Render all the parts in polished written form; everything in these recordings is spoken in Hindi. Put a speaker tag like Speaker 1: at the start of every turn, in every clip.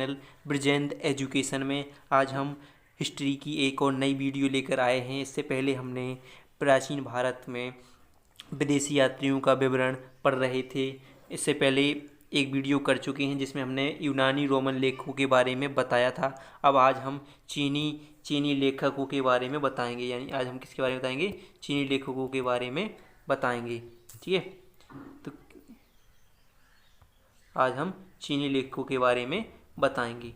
Speaker 1: चैनल ब्रिजेंद्र एजुकेशन में आज हम हिस्ट्री की एक और नई वीडियो लेकर आए हैं। इससे पहले हमने प्राचीन भारत में विदेशी यात्रियों का विवरण पढ़ रहे थे। इससे पहले एक वीडियो कर चुके हैं जिसमें हमने यूनानी रोमन लेखकों के बारे में बताया था। अब आज हम चीनी लेखकों के बारे में बताएंगे, यानी आज हम किसके बारे में बताएंगे? चीनी लेखकों के बारे में बताएंगे। ठीक है, तो आज हम चीनी लेखकों के बारे में बताएंगे।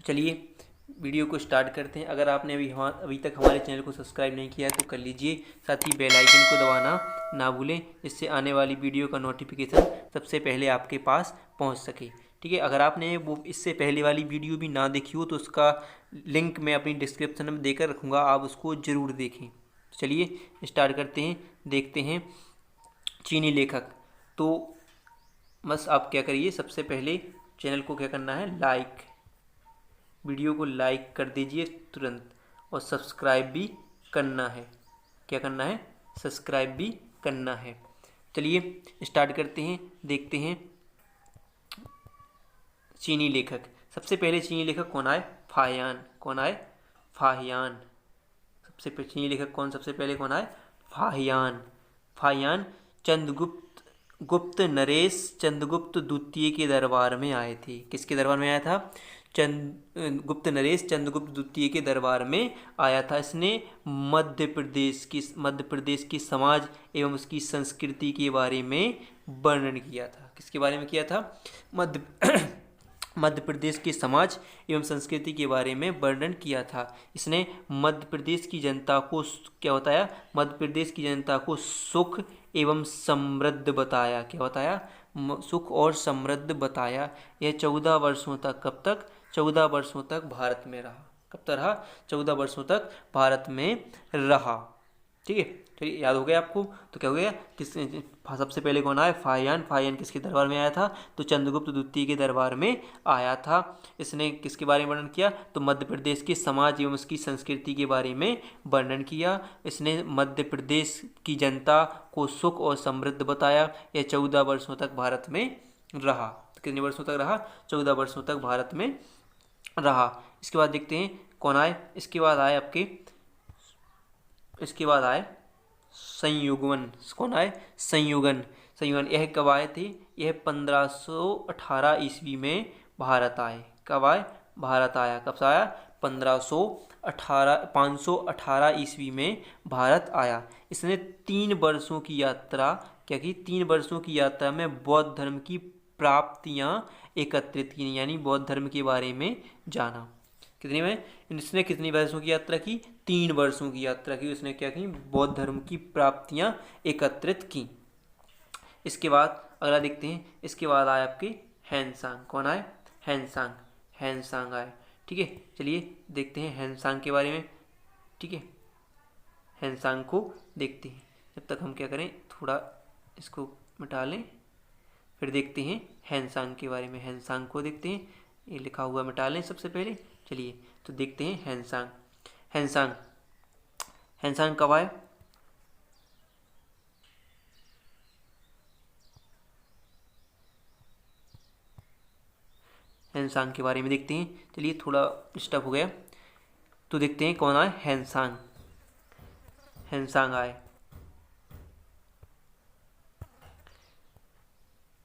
Speaker 1: चलिए वीडियो को स्टार्ट करते हैं। अगर आपने अभी तक हमारे चैनल को सब्सक्राइब नहीं किया है तो कर लीजिए, साथ ही बेल आइकन को दबाना ना भूलें, इससे आने वाली वीडियो का नोटिफिकेशन सबसे पहले आपके पास पहुंच सके। ठीक है, अगर आपने वो इससे पहले वाली वीडियो भी ना देखी हो तो उसका लिंक मैं अपनी डिस्क्रिप्शन में देकर रखूँगा, आप उसको ज़रूर देखें। चलिए स्टार्ट करते हैं, देखते हैं चीनी लेखक। तो बस आप क्या करिए, सबसे पहले चैनल को क्या करना है, लाइक, वीडियो को लाइक कर दीजिए तुरंत, और सब्सक्राइब भी करना है। क्या करना है? सब्सक्राइब भी करना है। चलिए स्टार्ट करते हैं, देखते हैं चीनी लेखक। सबसे पहले चीनी लेखक कौन आए? फाहियान। कौन आए? फाहियान। सबसे पहले चीनी लेखक सबसे पहले कौन आए? फाहियान। फाहियान गुप्त नरेश चंद्रगुप्त द्वितीय के दरबार में आए थे। किसके दरबार में आया था? गुप्त नरेश चंद्रगुप्त द्वितीय के दरबार में आया था। इसने मध्य प्रदेश की समाज एवं उसकी संस्कृति के बारे में वर्णन किया था। किसके बारे में किया था? मध्य प्रदेश के समाज एवं संस्कृति के बारे में वर्णन किया था। इसने मध्य प्रदेश की जनता को क्या बताया? मध्य प्रदेश की जनता को सुख एवं समृद्ध बताया। क्या बताया? सुख और समृद्ध बताया। यह 14 वर्षों तक, कब तक? 14 वर्षों तक भारत में रहा। कब तक रहा? 14 वर्षों तक भारत में रहा। ठीक है, चलिए याद हो गया आपको। तो क्या हो गया? सबसे पहले कौन आया? फाहियान। फाहियान किसके दरबार में आया था? तो चंद्रगुप्त द्वितीय के दरबार में आया था। इसने किसके बारे में वर्णन किया? तो मध्य प्रदेश के समाज एवं उसकी संस्कृति के बारे में वर्णन किया। इसने मध्य प्रदेश की जनता को सुख और समृद्ध बताया। यह 14 वर्षों तक भारत में रहा। कितने वर्षों तक रहा? 14 वर्षों तक भारत में रहा। इसके बाद देखते हैं कौन आए। इसके बाद आए संयुगवन। कौन आए? संयुगन। यह कब आए थे? यह 1518 ईस्वी में भारत आए। कब आए? भारत आया। कब से आया? 518 ईस्वी में भारत आया। इसने 3 वर्षों की यात्रा क्या की? 3 वर्षों की यात्रा में बौद्ध धर्म की प्राप्तियां एकत्रित की, यानी बौद्ध धर्म के बारे में जाना। कितने में? इसने कितनी वर्षों की यात्रा की? 3 वर्षों की यात्रा की। उसने क्या की? बौद्ध धर्म की प्राप्तियां एकत्रित की। इसके बाद अगला देखते हैं। इसके बाद आए आपके हैंसांग। कौन आए? हैंसांग आए। ठीक है, चलिए देखते हैं हैंसांग के बारे में। ठीक है, हैंसांग को देखते हैं। जब तक हम क्या करें, थोड़ा इसको मिटा लें, फिर देखते हैं हैंसांग के बारे में। हैंसांग को देखते हैं, ये लिखा हुआ मिटा लें सबसे पहले। चलिए तो देखते हैं हैंसांग कब आए? हैंसांग के बारे में देखते हैं। चलिए थोड़ा डिस्टर्ब हो गया, तो देखते हैं कौन आए? हैंसांग आए।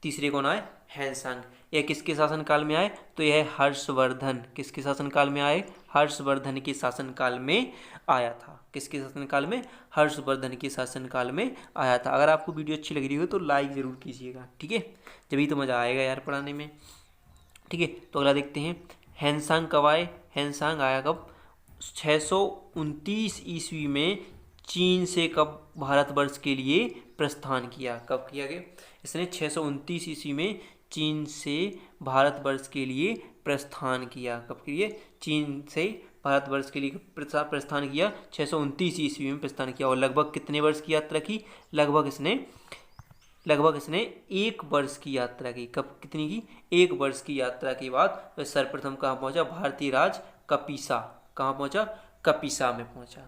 Speaker 1: तीसरे कौन आए? हैंसांग। यह किसके शासनकाल में आए? तो यह हर्षवर्धन। किसके शासनकाल में आए? हर्षवर्धन के शासनकाल में आया था। किसके शासनकाल में? हर्षवर्धन के शासनकाल में आया था। अगर आपको वीडियो अच्छी लग रही हो तो लाइक ज़रूर कीजिएगा। ठीक है, जब तो मज़ा आएगा यार पढ़ाने में। ठीक है, तो अगला देखते हैं हैंसांग कब आए? हैंसांग आया कब? 629 ईस्वी में चीन से कब भारतवर्ष के लिए प्रस्थान किया? कब किया गया? इसने 629 ईस्वी में चीन से भारतवर्ष के लिए प्रस्थान किया। कब किया? चीन से भारतवर्ष के लिए प्रस्थान किया। 629 ईस्वी में प्रस्थान किया। और लगभग कितने वर्ष की यात्रा की? लगभग इसने 1 वर्ष की यात्रा की। कब? कितनी की? 1 वर्ष की यात्रा के बाद वह सर्वप्रथम कहाँ पहुंचा? भारतीय राज कपिसा। कहाँ पहुंचा? कपिसा में पहुंचा।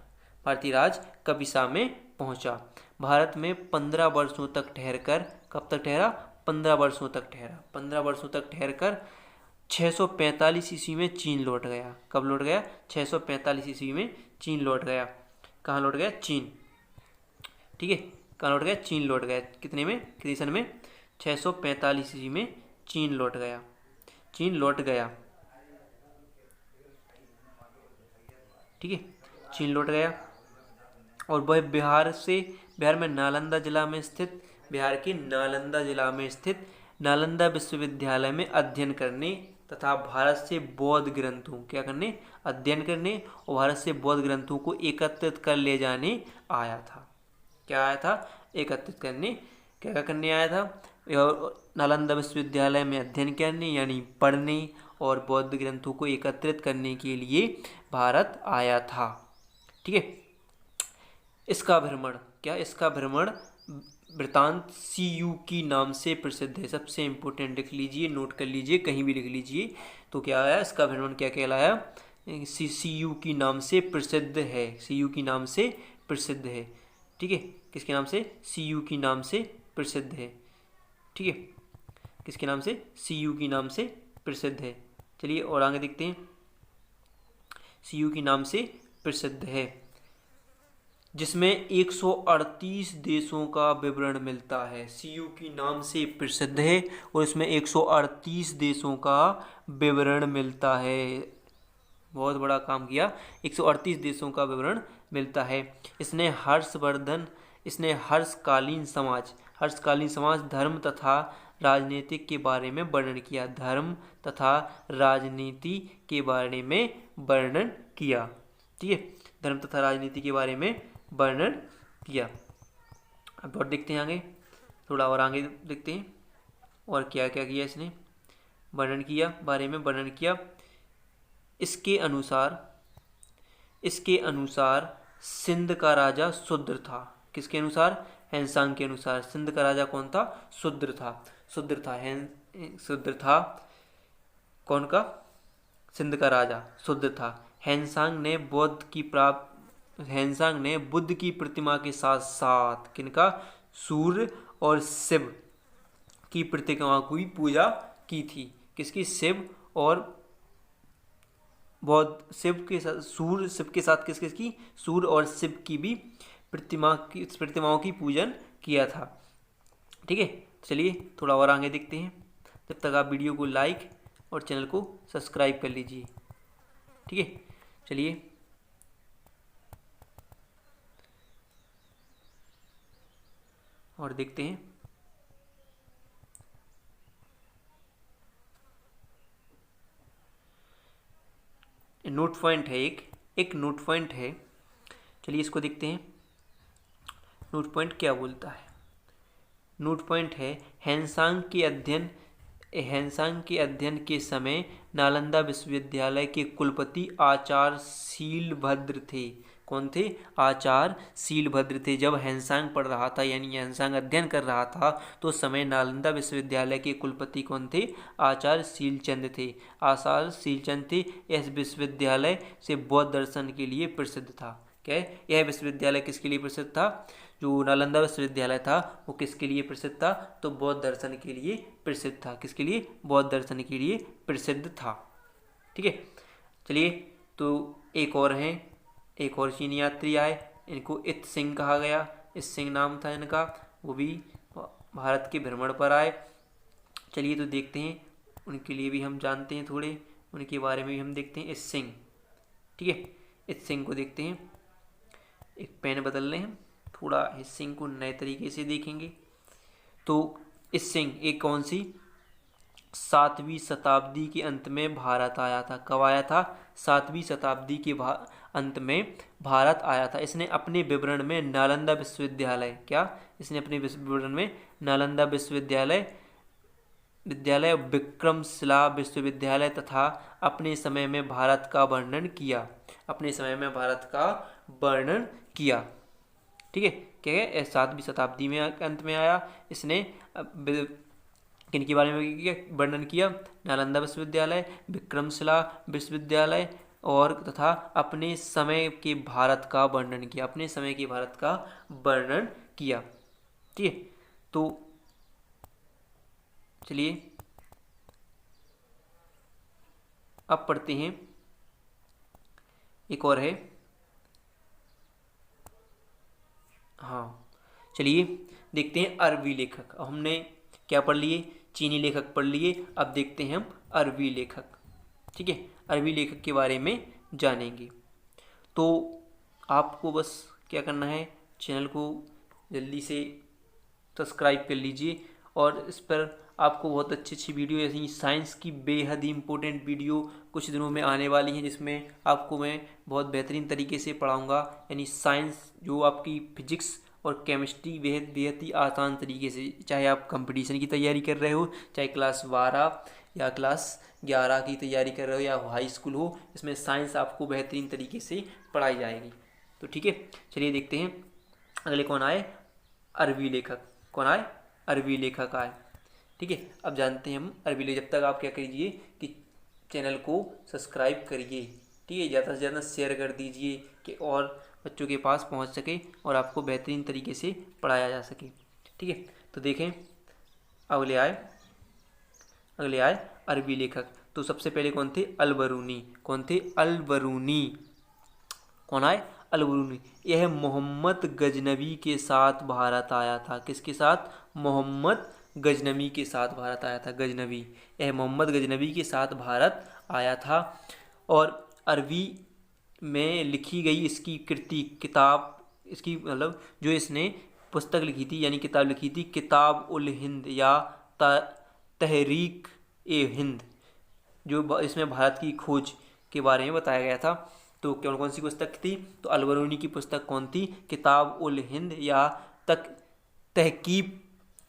Speaker 1: भारतीय राज कपिसा में पहुंचा। भारत में 15 वर्षों तक ठहरकर, कब तक ठहरा? 15 वर्षों तक ठहरा। 15 वर्षों तक ठहरकर 645 ईस्वी में चीन लौट गया। कब लौट गया? 645 ईस्वी में चीन लौट गया। कहाँ लौट गया? चीन। ठीक है, कहाँ लौट गया? चीन लौट गया। कितने में? कितने सन में? 645 ईस्वी में चीन लौट गया। चीन लौट गया। ठीक है, चीन लौट गया और वह बिहार में नालंदा जिला में स्थित, बिहार के नालंदा जिला में स्थित नालंदा विश्वविद्यालय में अध्ययन करने तथा भारत से बौद्ध ग्रंथों, क्या करने? अध्ययन करने और भारत से बौद्ध ग्रंथों को एकत्रित कर ले जाने आया था। क्या आया था? एकत्रित करने। क्या करने आया था? नालंदा विश्वविद्यालय में अध्ययन करने यानी पढ़ने और बौद्ध ग्रंथों को एकत्रित करने के लिए भारत आया था। ठीक है, इसका भ्रमण, क्या? इसका भ्रमण वृत्तांत सीयूकी नाम से प्रसिद्ध है। सबसे इंपॉर्टेंट लिख लीजिए, नोट कर लीजिए, कहीं भी लिख लीजिए। तो क्या आया? इसका भ्रमण क्या कहलाया? सीयूकी नाम से प्रसिद्ध है। सीयूकी नाम से प्रसिद्ध है। ठीक है, किसके नाम से? सीयूकी नाम से प्रसिद्ध है। ठीक है, किसके नाम से? सीयूकी नाम से प्रसिद्ध है। चलिए और आगे देखते हैं। सीयूकी नाम से प्रसिद्ध है, जिसमें 138 देशों का विवरण मिलता है। सीयूकी नाम से प्रसिद्ध है और इसमें 138 देशों का विवरण मिलता है। बहुत बड़ा काम किया, 138 देशों का विवरण मिलता है। इसने हर्षकालीन समाज, धर्म तथा राजनीति के बारे में वर्णन किया। धर्म तथा राजनीति के बारे में वर्णन किया। ठीक है, धर्म तथा राजनीति के बारे में वर्णन किया। अब और देखते हैं आगे, थोड़ा और आगे देखते हैं और क्या क्या किया इसने। वर्णन किया, बारे में वर्णन किया। इसके अनुसार सिंध का राजा शूद्र था। किसके अनुसार? हैनसांग के अनुसार। सिंध का राजा कौन था? शूद्र था। शूद्र था। कौन का? सिंध का राजा शूद्र था। हैनसांग ने बुद्ध की प्रतिमा के साथ साथ किनका? सूर्य और शिव की प्रतिमा की पूजा की थी। किसकी? शिव और बौद्ध। शिव के साथ सूर्य, शिव के साथ किसकी? सूर्य और शिव की भी प्रतिमाओं की पूजन किया था। ठीक है, चलिए थोड़ा और आगे देखते हैं। जब तक आप वीडियो को लाइक और चैनल को सब्सक्राइब कर लीजिए। ठीक है, चलिए और देखते हैं। नोट पॉइंट है, एक नोट पॉइंट है। चलिए इसको देखते हैं। नोट पॉइंट क्या बोलता है? नोट पॉइंट है, हैनसांग के अध्ययन के समय नालंदा विश्वविद्यालय के कुलपति आचार्य शीलभद्र थे। कौन थे? आचार्य शीलभद्र थे। जब हैनसांग पढ़ रहा था यानी हैनसांग अध्ययन कर रहा था तो समय नालंदा विश्वविद्यालय के कुलपति कौन थे? आचार्य शीलचंद थे। आचार्य शीलचंद थे। इस विश्वविद्यालय से बौद्ध दर्शन के लिए प्रसिद्ध था। क्या है? यह विश्वविद्यालय किसके लिए प्रसिद्ध था? जो नालंदा विश्वविद्यालय था वो किसके लिए प्रसिद्ध था? तो बौद्ध दर्शन के लिए प्रसिद्ध था। किसके लिए? बौद्ध दर्शन के लिए प्रसिद्ध था। ठीक है, चलिए तो एक और चीनी यात्री आए, इनको इत सिंह कहा गया। इत सिंह नाम था इनका, वो भी भारत के भ्रमण पर आए। चलिए तो देखते हैं, उनके लिए भी हम जानते हैं, थोड़े उनके बारे में भी हम देखते हैं। इत सिंह, ठीक है, इत सिंह को देखते हैं। एक पेन बदल लें हम, थोड़ा इस सिंह को नए तरीके से देखेंगे। तो इस सिंह एक कौन सी? 7वीं शताब्दी के अंत में भारत आया था। कब आया था? 7वीं शताब्दी के अंत में भारत आया था। इसने अपने विवरण में नालंदा विश्वविद्यालय, क्या? इसने अपने विवरण में नालंदा विश्वविद्यालय, विक्रमशिला विश्वविद्यालय तथा अपने समय में भारत का वर्णन किया। अपने समय में भारत का वर्णन किया। ठीक है, क्या है? 7वीं शताब्दी में अंत में आया। इसने किनके बारे में वर्णन किया? नालंदा विश्वविद्यालय, विक्रमशिला विश्वविद्यालय और तथा अपने समय के भारत का वर्णन किया। अपने समय के भारत का वर्णन किया। ठीक है, तो चलिए अब पढ़ते हैं, एक और है, हाँ चलिए देखते हैं अरबी लेखक। अब हमने क्या पढ़ लिए, चीनी लेखक पढ़ लिए, अब देखते हैं हम अरबी लेखक। ठीक है, अरबी लेखक के बारे में जानेंगे। तो आपको बस क्या करना है, चैनल को जल्दी से सब्सक्राइब कर लीजिए, और इस पर आपको बहुत अच्छी अच्छी वीडियो, ऐसी साइंस की बेहद ही इम्पोर्टेंट वीडियो कुछ दिनों में आने वाली हैं, जिसमें आपको मैं बहुत बेहतरीन तरीके से पढ़ाऊंगा। यानी साइंस जो आपकी फिजिक्स और केमिस्ट्री बेहद बेहद ही आसान तरीके से, चाहे आप कंपटीशन की तैयारी कर रहे हो, चाहे क्लास 12 या क्लास 11 की तैयारी कर रहे हो, या हाई स्कूल हो, इसमें साइंस आपको बेहतरीन तरीके से पढ़ाई जाएगी। तो ठीक है, चलिए देखते हैं अगले कौन आए, अरबी लेखक। कौन आए, अरबी लेखक आए। ठीक है, अब जानते हैं हम अरबी लेखक। जब तक आप क्या कीजिए कि चैनल को सब्सक्राइब करिए, ठीक है, ज़्यादा से ज़्यादा शेयर कर दीजिए कि और बच्चों के पास पहुंच सके और आपको बेहतरीन तरीके से पढ़ाया जा सके। ठीक है, तो देखें अगले आए अरबी लेखक। तो सबसे पहले कौन थे, अल-बरूनी। कौन थे, अल-बरूनी। कौन आए, अल-बरूनी। यह मोहम्मद गजनवी के साथ भारत आया था। किसके साथ, मोहम्मद गजनवी के साथ भारत आया था। गजनवी, यह मोहम्मद गजनवी के साथ भारत आया था। और अरबी में लिखी गई इसकी कृति, किताब, इसकी मतलब जो इसने पुस्तक लिखी थी, यानी किताब लिखी थी, किताब उल हिंद या तहरीक ए हिंद, जो इसमें भारत की खोज के बारे में बताया गया था। तो कौन कौन सी पुस्तक थी, तो अल-बरूनी की पुस्तक कौन थी, किताब उल हिंद या तहकीब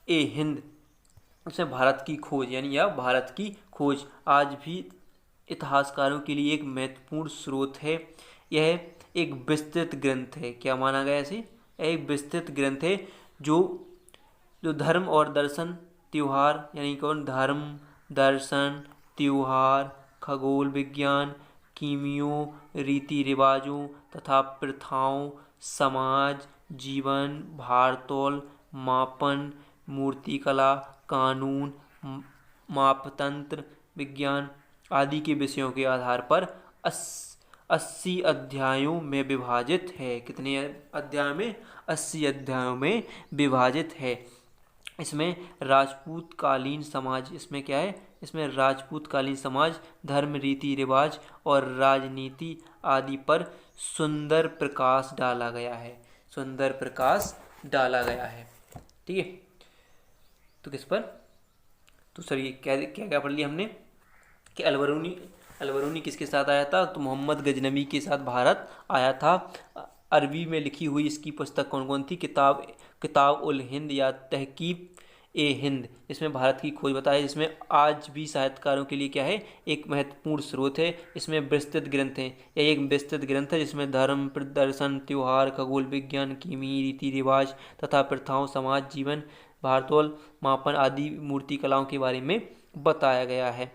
Speaker 1: ए हिंद। उसमें भारत की खोज, यानी या भारत की खोज आज भी इतिहासकारों के लिए एक महत्वपूर्ण स्रोत है। यह एक विस्तृत ग्रंथ है। क्या माना गया इसे, एक विस्तृत ग्रंथ है जो जो धर्म और दर्शन त्योहार, यानी कौन, धर्म, दर्शन, त्योहार, खगोल विज्ञान, कीमियों, रीति रिवाजों तथा प्रथाओं, समाज, जीवन, भारतोल, मापन, मूर्तिकला, कानून, मापतंत्र विज्ञान आदि के विषयों के आधार पर 80 अध्यायों में विभाजित है। कितने अध्यायों में, 80 अध्यायों में विभाजित है। इसमें राजपूत कालीन समाज, इसमें क्या है, इसमें राजपूत कालीन समाज, धर्म, रीति रिवाज और राजनीति आदि पर सुंदर प्रकाश डाला गया है। सुंदर प्रकाश डाला गया है। ठीक है, तो किस पर, तो सर ये क्या क्या क्या पढ़ लिया हमने कि अल-बरूनी किसके साथ आया था, तो मोहम्मद गजनवी के साथ भारत आया था। अरबी में लिखी हुई इसकी पुस्तक कौन कौन थी, किताब उल हिंद या तहकीब ए हिंद, इसमें भारत की खोज बताई, जिसमें आज भी साहित्यकारों के लिए क्या है, एक महत्वपूर्ण स्रोत है। इसमें विस्तृत ग्रंथ है, यह एक विस्तृत ग्रंथ है जिसमें धर्म, प्रदर्शन, त्योहार, खगोल विज्ञान, कीमी, रीति रिवाज तथा प्रथाओं, समाज, जीवन, भारतोल, मापन आदि मूर्ति कलाओं के बारे में बताया गया है।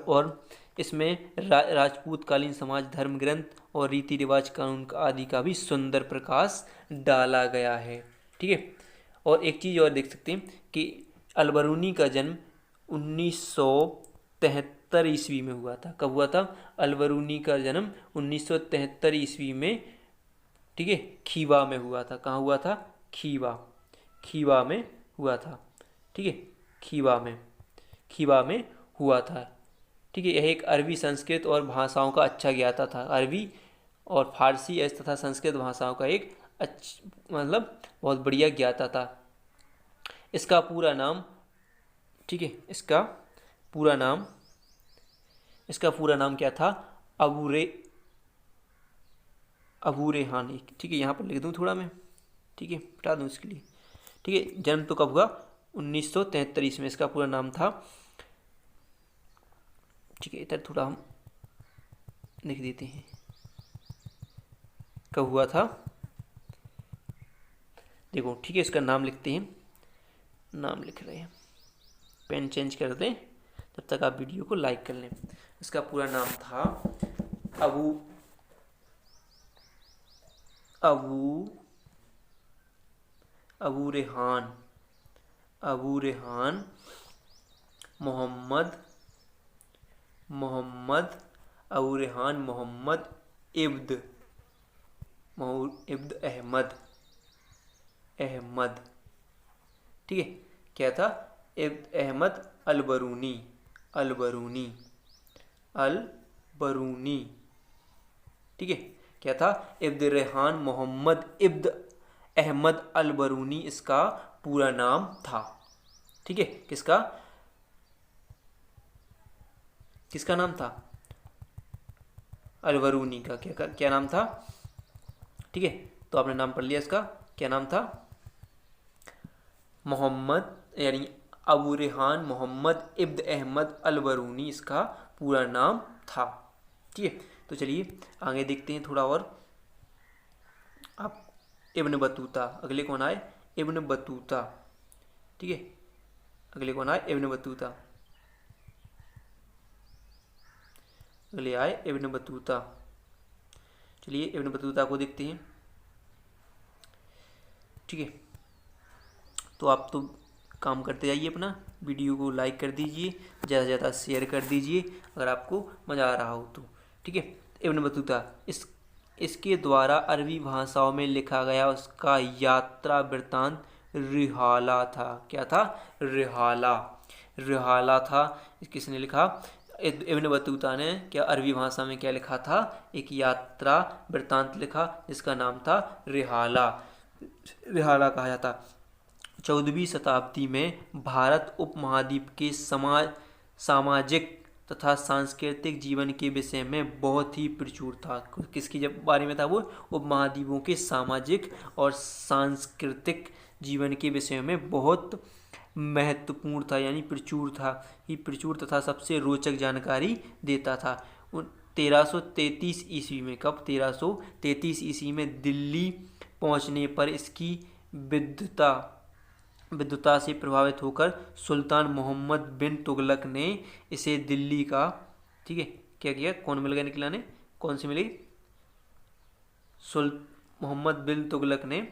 Speaker 1: और इसमें राजपूत कालीन समाज, धर्म ग्रंथ और रीति रिवाज, कानून आदि का भी सुंदर प्रकाश डाला गया है। ठीक है, और एक चीज़ और देख सकते हैं कि अल-बरूनी का जन्म 1973 ईस्वी में हुआ था। कब हुआ था, अल-बरूनी का जन्म 1973 ईस्वी में, ठीक है, खीवा में हुआ था। कहाँ हुआ था, खीवा में हुआ था। ठीक है, खीवा में हुआ था। ठीक है, यह एक अरबी, संस्कृत और भाषाओं का अच्छा ज्ञाता था। अरबी और फारसी तथा संस्कृत भाषाओं का एक मतलब बहुत बढ़िया ज्ञाता था। इसका पूरा नाम, ठीक है, इसका पूरा नाम क्या था, अबू रेहान। ठीक है, यहाँ पर लिख दूँ थोड़ा मैं, ठीक है, हटा दूँ इसके लिए। ठीक है, जन्म तो कब हुआ, 1973 ईस्वी में इसका पूरा नाम था। ठीक है, इधर थोड़ा हम लिख देते हैं कब हुआ था, देखो। ठीक है, इसका नाम लिखते हैं, नाम लिख रहे हैं, पेन चेंज कर दें, तब तक आप वीडियो को लाइक कर लें। इसका पूरा नाम था अबू रेहान मोहम्मद मोहम्मद अबू रेहान मोहम्मद इब्द अहमद ठीक है। क्या था? इब्द अहमद अलबरूनी ठीक है। क्या था? इब्द रेहान मोहम्मद इब्द अहमद अलबरूनी इसका पूरा नाम था। ठीक है। किसका नाम था? अलबरूनी का क्या नाम था? ठीक है। तो आपने नाम पढ़ लिया इसका। क्या नाम था? मोहम्मद यानी अबू रेहान मोहम्मद इब्द अहमद अलबरूनी इसका पूरा नाम था। ठीक है। तो चलिए आगे देखते हैं थोड़ा और। आप इब्न बतूता, अगले कौन आए? Ibn Battuta. ठीक है। अगले कौन आए? Ibn Battuta. अगले आए इब्न बतूता। चलिए इब्न बतूता को देखते हैं। ठीक है। तो आप तो काम करते जाइए, अपना वीडियो को लाइक कर दीजिए, ज़्यादा से ज़्यादा शेयर कर दीजिए अगर आपको मज़ा आ रहा हो तो। ठीक है। इब्न बतूता इसके द्वारा अरबी भाषाओं में लिखा गया उसका यात्रा वृत्तांत रिहाला था। क्या था? रिहाला था। किसने लिखा? इब्न बतूता ने क्या अरबी भाषा में क्या लिखा था? एक यात्रा वृत्तांत लिखा जिसका नाम था रिहाला कहा जाता। 14वीं शताब्दी में भारत उपमहाद्वीप के सामाजिक तथा सांस्कृतिक जीवन के विषय में बहुत ही प्रचुर था। किसके जब बारे में था? वो उपमहाद्वीपों के सामाजिक और सांस्कृतिक जीवन के विषय में बहुत महत्वपूर्ण था, यानी प्रचुर था। ये प्रचुर तथा सबसे रोचक जानकारी देता था। 1333 ईस्वी में, कब? 1333 ईस्वी में दिल्ली पहुंचने पर इसकी विद्वता से प्रभावित होकर सुल्तान मोहम्मद बिन तुगलक ने इसे दिल्ली का, ठीक है, क्या किया? कौन मिल गया निकलाने? कौन सी मिली? मोहम्मद बिन तुगलक ने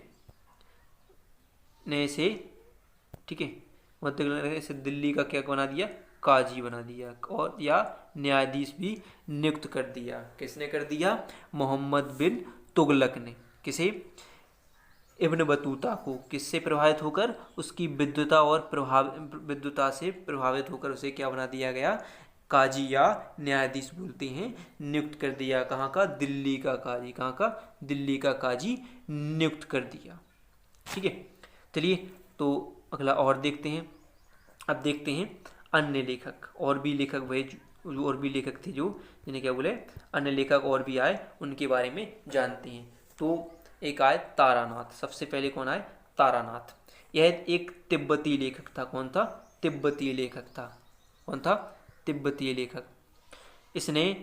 Speaker 1: इसे, ठीक है, मोहम्मद तुगलक ने इसे दिल्ली का क्या बना दिया? काजी बना दिया, और या न्यायाधीश भी नियुक्त कर दिया। किसने कर दिया? मोहम्मद बिन तुगलक ने। किसे? इब्न बतूता को। किससे प्रभावित होकर? उसकी विद्वता से प्रभावित होकर उसे क्या बना दिया गया? काजी या न्यायाधीश बोलते हैं, नियुक्त कर दिया। कहाँ का? दिल्ली का काजी। कहाँ का? दिल्ली का काजी नियुक्त कर दिया। ठीक है। चलिए तो अगला और देखते हैं। अब देखते हैं अन्य लेखक। और भी लेखक थे जो, जिन्हें क्या बोले, अन्य लेखक और भी आए, उनके बारे में जानते हैं। तो एक आए तारानाथ। सबसे पहले कौन आए? तारानाथ। यह एक तिब्बती लेखक था। कौन था? तिब्बतीय लेखक था। कौन था? तिब्बतीय लेखक। इसने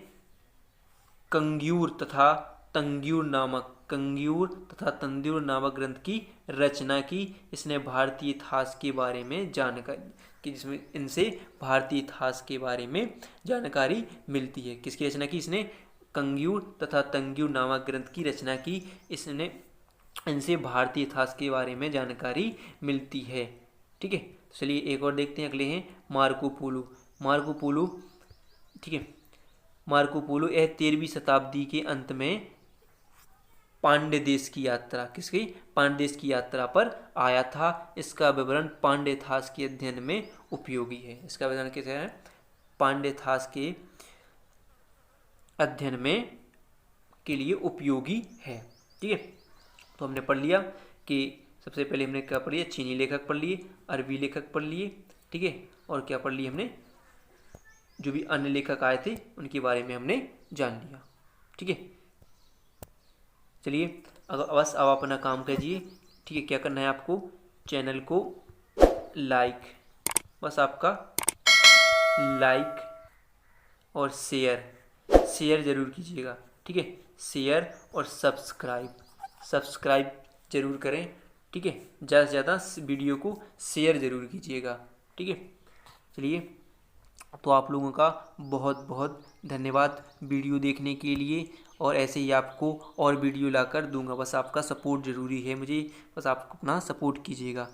Speaker 1: कंग्यूर तथा तंग्यूर नामक ग्रंथ की रचना की। इसने भारतीय इतिहास के बारे में जानकारी कि जिसमें इनसे भारतीय इतिहास के बारे में जानकारी मिलती है। किसकी रचना की? इसने कंग्यूर तथा तंग्यूर नामक ग्रंथ की रचना की। इनसे भारतीय इतिहास के बारे में जानकारी मिलती है। ठीक है। चलिए एक और देखते हैं। अगले हैं मार्को पोलो। ठीक है। मार्को पोलो यह 13वीं शताब्दी के अंत में पांड्य देश की यात्रा, किसकी? पांड्य देश की यात्रा पर आया था। इसका विवरण पांड्य इतिहास के अध्ययन में उपयोगी है। इसका विवरण कैसे है? पांड्य इतिहास के अध्ययन में के लिए उपयोगी है। ठीक है। तो हमने पढ़ लिया कि सबसे पहले हमने क्या पढ़ लिया? चीनी लेखक पढ़ लिए, अरबी लेखक पढ़ लिए। ठीक है। और क्या पढ़ लिए हमने? जो भी अन्य लेखक आए थे उनके बारे में हमने जान लिया। ठीक है। चलिए बस अब अपना काम कीजिए। ठीक है। क्या करना है आपको? चैनल को लाइक, बस आपका लाइक और शेयर जरूर कीजिएगा। ठीक है। शेयर और सब्सक्राइब जरूर करें। ठीक है। ज़्यादा से ज़्यादा वीडियो को शेयर जरूर कीजिएगा। ठीक है। चलिए तो आप लोगों का बहुत बहुत धन्यवाद वीडियो देखने के लिए, और ऐसे ही आपको और वीडियो लाकर दूंगा। बस आपका सपोर्ट ज़रूरी है मुझे, बस आप अपना सपोर्ट कीजिएगा।